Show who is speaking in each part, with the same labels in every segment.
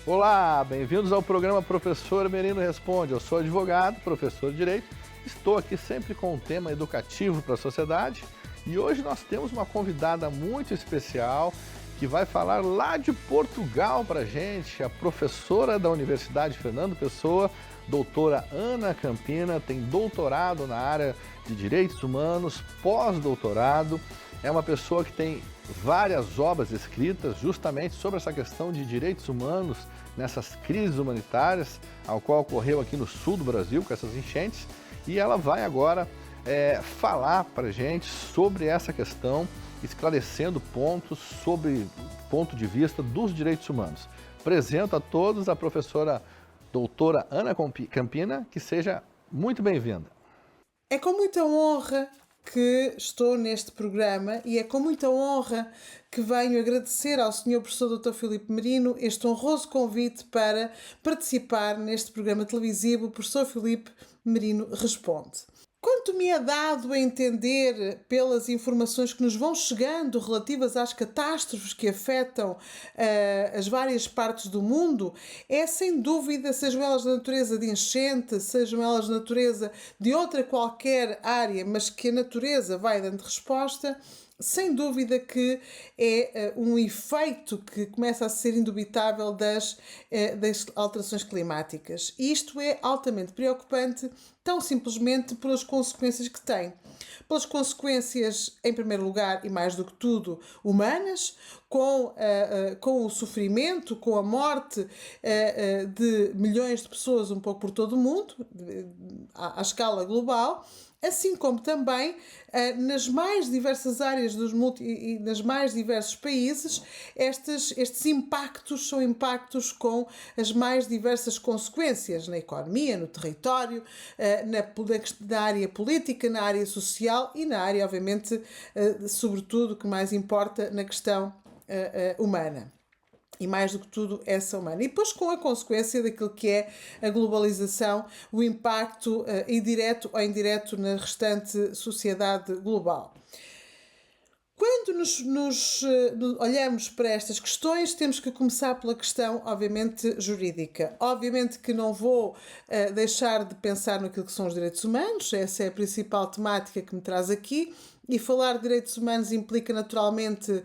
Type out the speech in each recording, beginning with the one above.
Speaker 1: Olá, bem-vindos ao programa Professor Merino Responde. Eu sou advogado, professor de Direito, estou aqui sempre com um tema educativo para a sociedade e hoje nós temos uma convidada muito especial que vai falar lá de Portugal para a gente, a professora da Universidade Fernando Pessoa, doutora Ana Campina, tem doutorado na área de Direitos Humanos, pós-doutorado, é uma pessoa que tem várias obras escritas justamente sobre essa questão de direitos humanos nessas crises humanitárias, ao qual ocorreu aqui no sul do Brasil com essas enchentes, e ela vai agora falar para a gente sobre essa questão, esclarecendo pontos sobre ponto de vista dos direitos humanos. Apresento a todos a professora doutora Ana Campina, que seja muito bem-vinda.
Speaker 2: É com muita honra que estou neste programa e é com muita honra que venho agradecer ao Sr. Professor Dr. Filipe Merino este honroso convite para participar neste programa televisivo. O Professor Filipe Merino Responde. Quanto me é dado a entender pelas informações que nos vão chegando relativas às catástrofes que afetam as várias partes do mundo, é sem dúvida, sejam elas de natureza de enchente, sejam elas de natureza de outra qualquer área, mas que a natureza vai dando resposta, sem dúvida que é um efeito que começa a ser indubitável das alterações climáticas. E isto é altamente preocupante, tão simplesmente pelas consequências que tem. Pelas consequências, em primeiro lugar, e mais do que tudo, humanas, com o sofrimento, com a morte de milhões de pessoas um pouco por todo o mundo, à escala global, assim como também nas mais diversas áreas e nas mais diversos países, estes impactos são impactos com as mais diversas consequências na economia, no território, na área política, na área social e na área, obviamente, sobretudo, que mais importa, na questão humana. E mais do que tudo, essa humana. E depois com a consequência daquilo que é a globalização, o impacto direto ou indireto na restante sociedade global. Quando nos olhamos para estas questões, temos que começar pela questão, obviamente, jurídica. Obviamente que não vou deixar de pensar naquilo que são os direitos humanos, essa é a principal temática que me traz aqui, e falar de direitos humanos implica naturalmente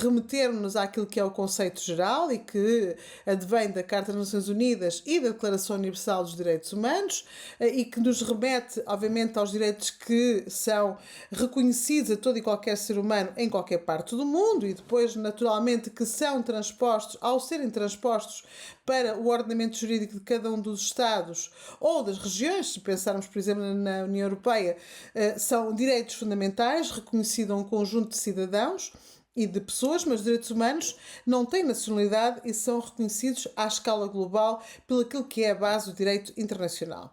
Speaker 2: remeter-nos àquilo que é o conceito geral e que advém da Carta das Nações Unidas e da Declaração Universal dos Direitos Humanos e que nos remete, obviamente, aos direitos que são reconhecidos a todo e qualquer ser humano em qualquer parte do mundo e depois, naturalmente, que são transpostos, ao serem transpostos para o ordenamento jurídico de cada um dos Estados ou das regiões, se pensarmos, por exemplo, na União Europeia, são direitos fundamentais reconhecidos a um conjunto de cidadãos e de pessoas, mas os direitos humanos não têm nacionalidade e são reconhecidos à escala global pelo aquilo que é a base do direito internacional.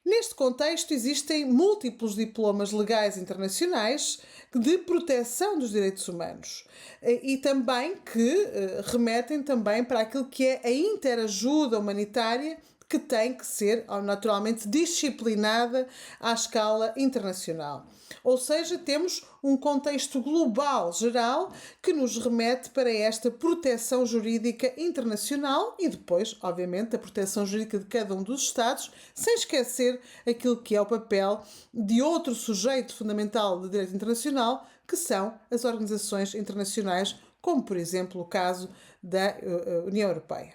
Speaker 2: Neste contexto, existem múltiplos diplomas legais internacionais de proteção dos direitos humanos e também que remetem também para aquilo que é a interajuda humanitária que tem que ser, naturalmente, disciplinada à escala internacional. Ou seja, temos um contexto global, geral, que nos remete para esta proteção jurídica internacional e depois, obviamente, a proteção jurídica de cada um dos Estados, sem esquecer aquilo que é o papel de outro sujeito fundamental de direito internacional, que são as organizações internacionais, como, por exemplo, o caso da União Europeia.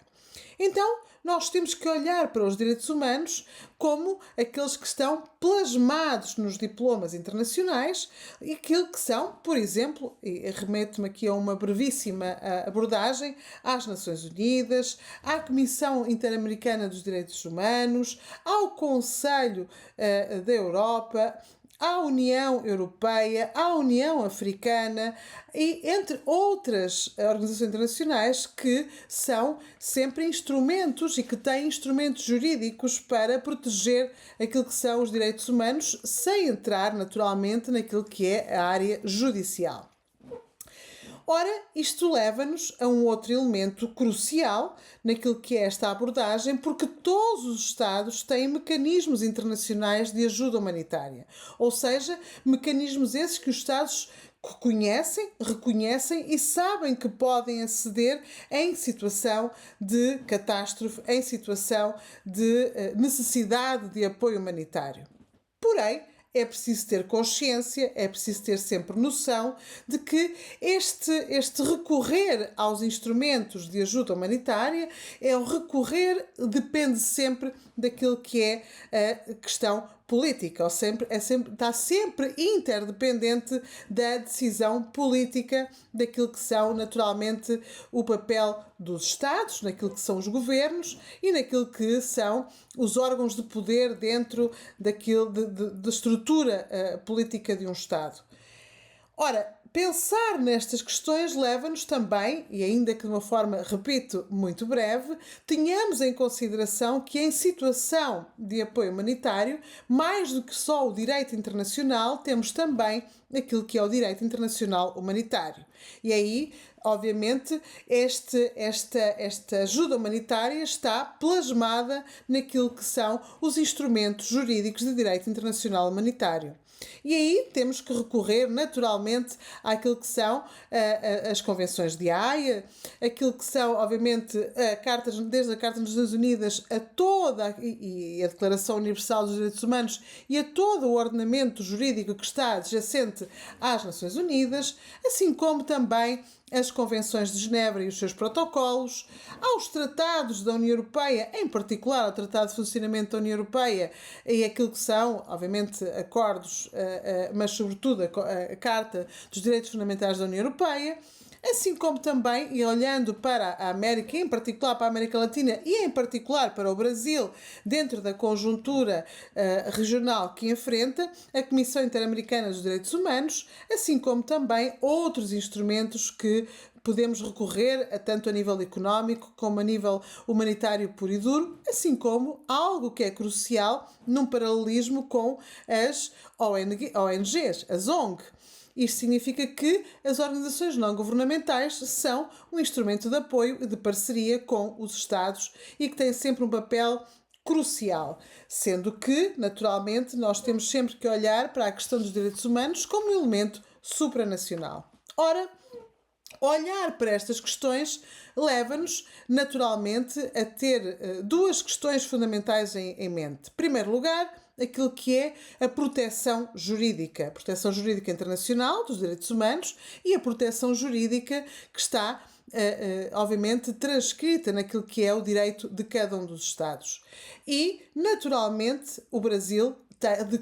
Speaker 2: Então, nós temos que olhar para os direitos humanos como aqueles que estão plasmados nos diplomas internacionais e aquilo que são, por exemplo, e remeto-me aqui a uma brevíssima abordagem, às Nações Unidas, à Comissão Interamericana dos Direitos Humanos, ao Conselho da Europa, à União Europeia, à União Africana e entre outras organizações internacionais que são sempre instrumentos e que têm instrumentos jurídicos para proteger aquilo que são os direitos humanos, sem entrar naturalmente naquilo que é a área judicial. Ora, isto leva-nos a um outro elemento crucial naquilo que é esta abordagem, porque todos os Estados têm mecanismos internacionais de ajuda humanitária, ou seja, mecanismos esses que os Estados reconhecem e sabem que podem aceder em situação de catástrofe, em situação de necessidade de apoio humanitário. Porém, é preciso ter consciência, é preciso ter sempre noção de que este recorrer aos instrumentos de ajuda humanitária depende sempre daquilo que é a questão política, está sempre interdependente da decisão política daquilo que são naturalmente o papel dos Estados, naquilo que são os governos e naquilo que são os órgãos de poder dentro da estrutura política de um Estado. Ora, pensar nestas questões leva-nos também, e ainda que de uma forma, repito, muito breve, tenhamos em consideração que em situação de apoio humanitário, mais do que só o direito internacional, temos também aquilo que é o direito internacional humanitário. E aí, obviamente, esta ajuda humanitária está plasmada naquilo que são os instrumentos jurídicos de direito internacional humanitário. E aí temos que recorrer naturalmente àquilo que são as convenções de Haia, aquilo que são, obviamente, desde a Carta das Nações Unidas e a Declaração Universal dos Direitos Humanos e a todo o ordenamento jurídico que está adjacente às Nações Unidas, assim como também as Convenções de Genebra e os seus protocolos, aos tratados da União Europeia, em particular ao Tratado de Funcionamento da União Europeia e aquilo que são, obviamente, acordos, mas sobretudo a Carta dos Direitos Fundamentais da União Europeia, assim como também, e olhando para a América, em particular para a América Latina e em particular para o Brasil, dentro da conjuntura regional que enfrenta, a Comissão Interamericana dos Direitos Humanos, assim como também outros instrumentos que podemos recorrer tanto a nível económico como a nível humanitário puro e duro, assim como algo que é crucial num paralelismo com as ONGs, as ONG. Isto significa que as organizações não-governamentais são um instrumento de apoio e de parceria com os Estados e que têm sempre um papel crucial, sendo que, naturalmente, nós temos sempre que olhar para a questão dos direitos humanos como um elemento supranacional. Ora, olhar para estas questões leva-nos, naturalmente, a ter duas questões fundamentais em mente. Em primeiro lugar, aquilo que é a proteção jurídica internacional dos direitos humanos e a proteção jurídica que está, obviamente, transcrita naquilo que é o direito de cada um dos Estados. E, naturalmente, o Brasil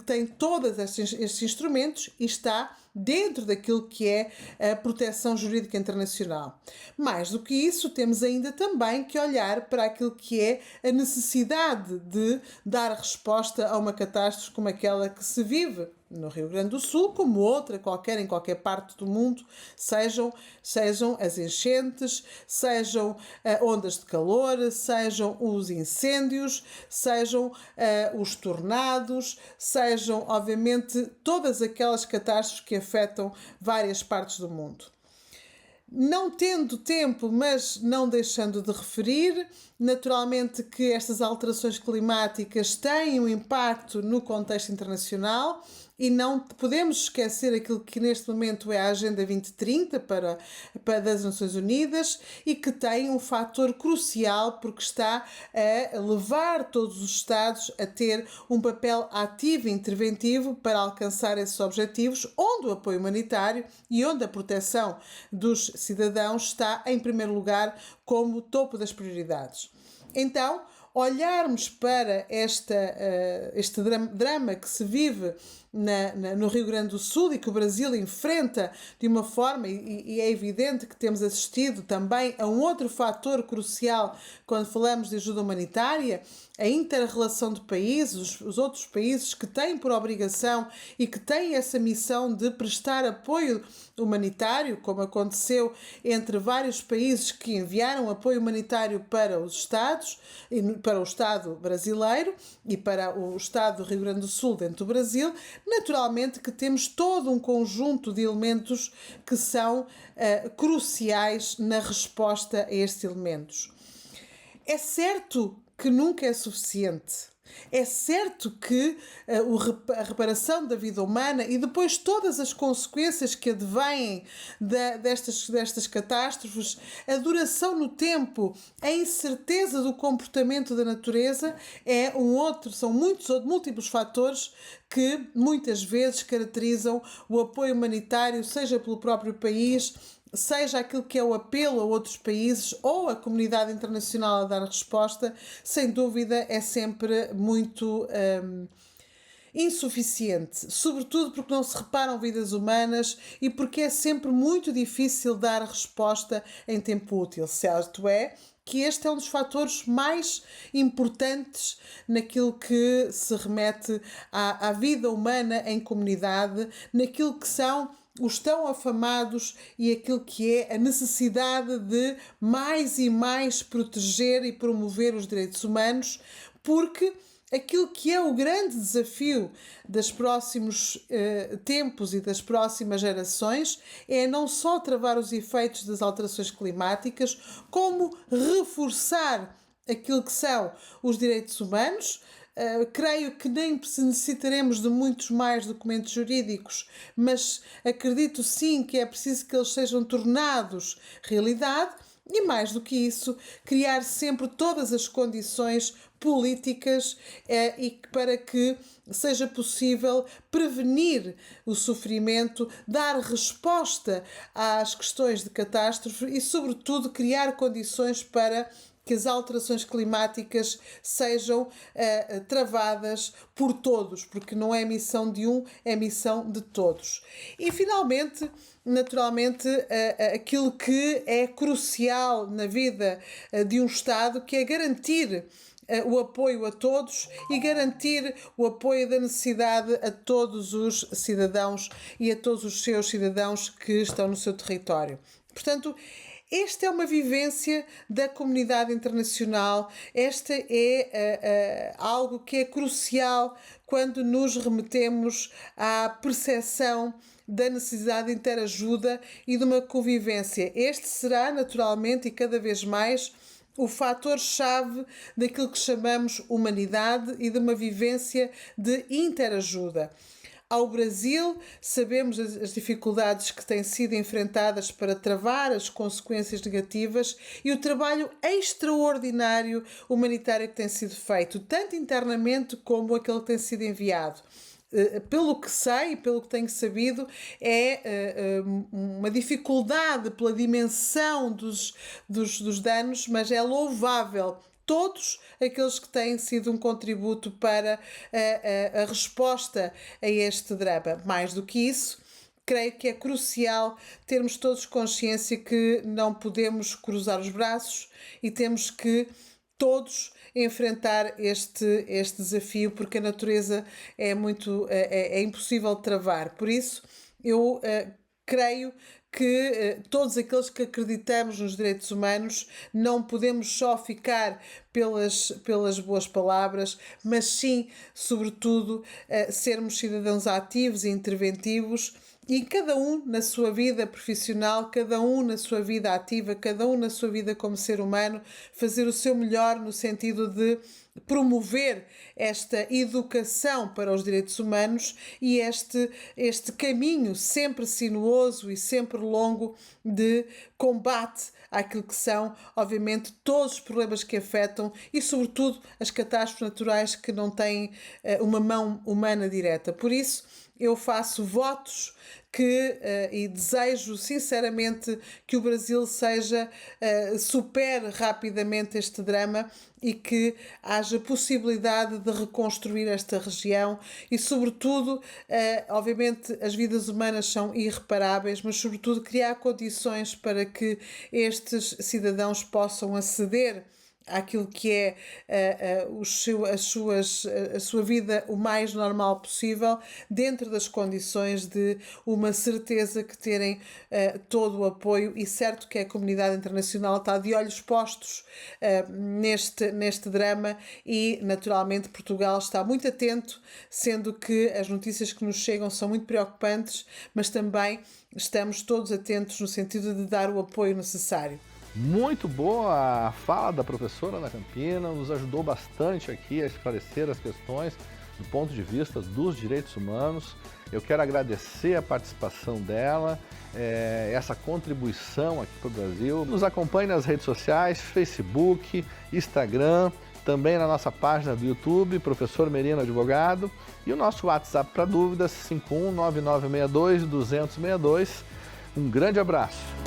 Speaker 2: tem todos estes instrumentos e está dentro daquilo que é a proteção jurídica internacional. Mais do que isso, temos ainda também que olhar para aquilo que é a necessidade de dar resposta a uma catástrofe como aquela que se vive no Rio Grande do Sul, como outra em qualquer parte do mundo, sejam as enchentes, sejam ondas de calor, sejam os incêndios, sejam os tornados, sejam, obviamente, todas aquelas catástrofes que afetam várias partes do mundo. Não tendo tempo, mas não deixando de referir, naturalmente que estas alterações climáticas têm um impacto no contexto internacional e não podemos esquecer aquilo que neste momento é a Agenda 2030 para das Nações Unidas e que tem um fator crucial porque está a levar todos os Estados a ter um papel ativo e interventivo para alcançar esses objetivos, onde o apoio humanitário e onde a proteção dos cidadãos está em primeiro lugar como topo das prioridades. Então, olharmos para este drama que se vive no Rio Grande do Sul e que o Brasil enfrenta de uma forma, e é evidente que temos assistido também a um outro fator crucial quando falamos de ajuda humanitária, a inter-relação de países, os outros países que têm por obrigação e que têm essa missão de prestar apoio humanitário, como aconteceu entre vários países que enviaram apoio humanitário para os Estados, para o Estado brasileiro e para o Estado do Rio Grande do Sul dentro do Brasil. Naturalmente que temos todo um conjunto de elementos que são cruciais na resposta a estes elementos. É certo que nunca é suficiente. É certo que a reparação da vida humana e depois todas as consequências que advêm destas catástrofes, a duração no tempo, a incerteza do comportamento da natureza são múltiplos fatores que muitas vezes caracterizam o apoio humanitário, seja pelo próprio país, seja aquilo que é o apelo a outros países ou a comunidade internacional a dar resposta. Sem dúvida é sempre muito insuficiente, sobretudo porque não se reparam vidas humanas e porque é sempre muito difícil dar resposta em tempo útil. Certo é que este é um dos fatores mais importantes naquilo que se remete à vida humana em comunidade, naquilo que são os tão afamados e aquilo que é a necessidade de mais e mais proteger e promover os direitos humanos, porque aquilo que é o grande desafio dos próximos tempos e das próximas gerações é não só travar os efeitos das alterações climáticas, como reforçar aquilo que são os direitos humanos. Creio que nem necessitaremos de muitos mais documentos jurídicos, mas acredito sim que é preciso que eles sejam tornados realidade e, mais do que isso, criar sempre todas as condições políticas para que seja possível prevenir o sofrimento, dar resposta às questões de catástrofe e, sobretudo, criar condições para que as alterações climáticas sejam travadas por todos, porque não é missão de um, é missão de todos. E, finalmente, naturalmente, aquilo que é crucial na vida de um Estado, que é garantir o apoio a todos e garantir o apoio da necessidade a todos os cidadãos e a todos os seus cidadãos que estão no seu território. Portanto, esta é uma vivência da comunidade internacional, esta é algo que é crucial quando nos remetemos à percepção da necessidade de interajuda e de uma convivência. Este será, naturalmente, e cada vez mais, o fator-chave daquilo que chamamos humanidade e de uma vivência de interajuda. Ao Brasil, sabemos as dificuldades que têm sido enfrentadas para travar as consequências negativas e o trabalho extraordinário humanitário que tem sido feito, tanto internamente como aquele que tem sido enviado. Pelo que sei, pelo que tenho sabido, é uma dificuldade pela dimensão dos danos, mas é louvável todos aqueles que têm sido um contributo para a resposta a este drama. Mais do que isso, creio que é crucial termos todos consciência que não podemos cruzar os braços e temos que todos enfrentar este desafio, porque a natureza é impossível de travar. Por isso, eu creio que todos aqueles que acreditamos nos direitos humanos não podemos só ficar pelas boas palavras, mas sim, sobretudo, sermos cidadãos ativos e interventivos e cada um na sua vida profissional, cada um na sua vida ativa, cada um na sua vida como ser humano, fazer o seu melhor no sentido de promover esta educação para os direitos humanos e este caminho sempre sinuoso e sempre longo de combate àquilo que são, obviamente, todos os problemas que afetam e, sobretudo, as catástrofes naturais que não têm uma mão humana direta. Por isso, eu faço votos e desejo sinceramente que o Brasil supere rapidamente este drama e que haja possibilidade de reconstruir esta região e, sobretudo, obviamente as vidas humanas são irreparáveis, mas, sobretudo, criar condições para que estes cidadãos possam aceder àquilo que é a sua vida o mais normal possível, dentro das condições de uma certeza que terem todo o apoio, e certo que a comunidade internacional está de olhos postos neste drama e, naturalmente, Portugal está muito atento, sendo que as notícias que nos chegam são muito preocupantes, mas também estamos todos atentos no sentido de dar o apoio necessário.
Speaker 1: Muito boa a fala da professora Ana Campina, nos ajudou bastante aqui a esclarecer as questões do ponto de vista dos direitos humanos. Eu quero agradecer a participação dela, essa contribuição aqui para o Brasil. Nos acompanhe nas redes sociais, Facebook, Instagram, também na nossa página do YouTube, Professor Merino Advogado, e o nosso WhatsApp para dúvidas, 519962-262. Um grande abraço.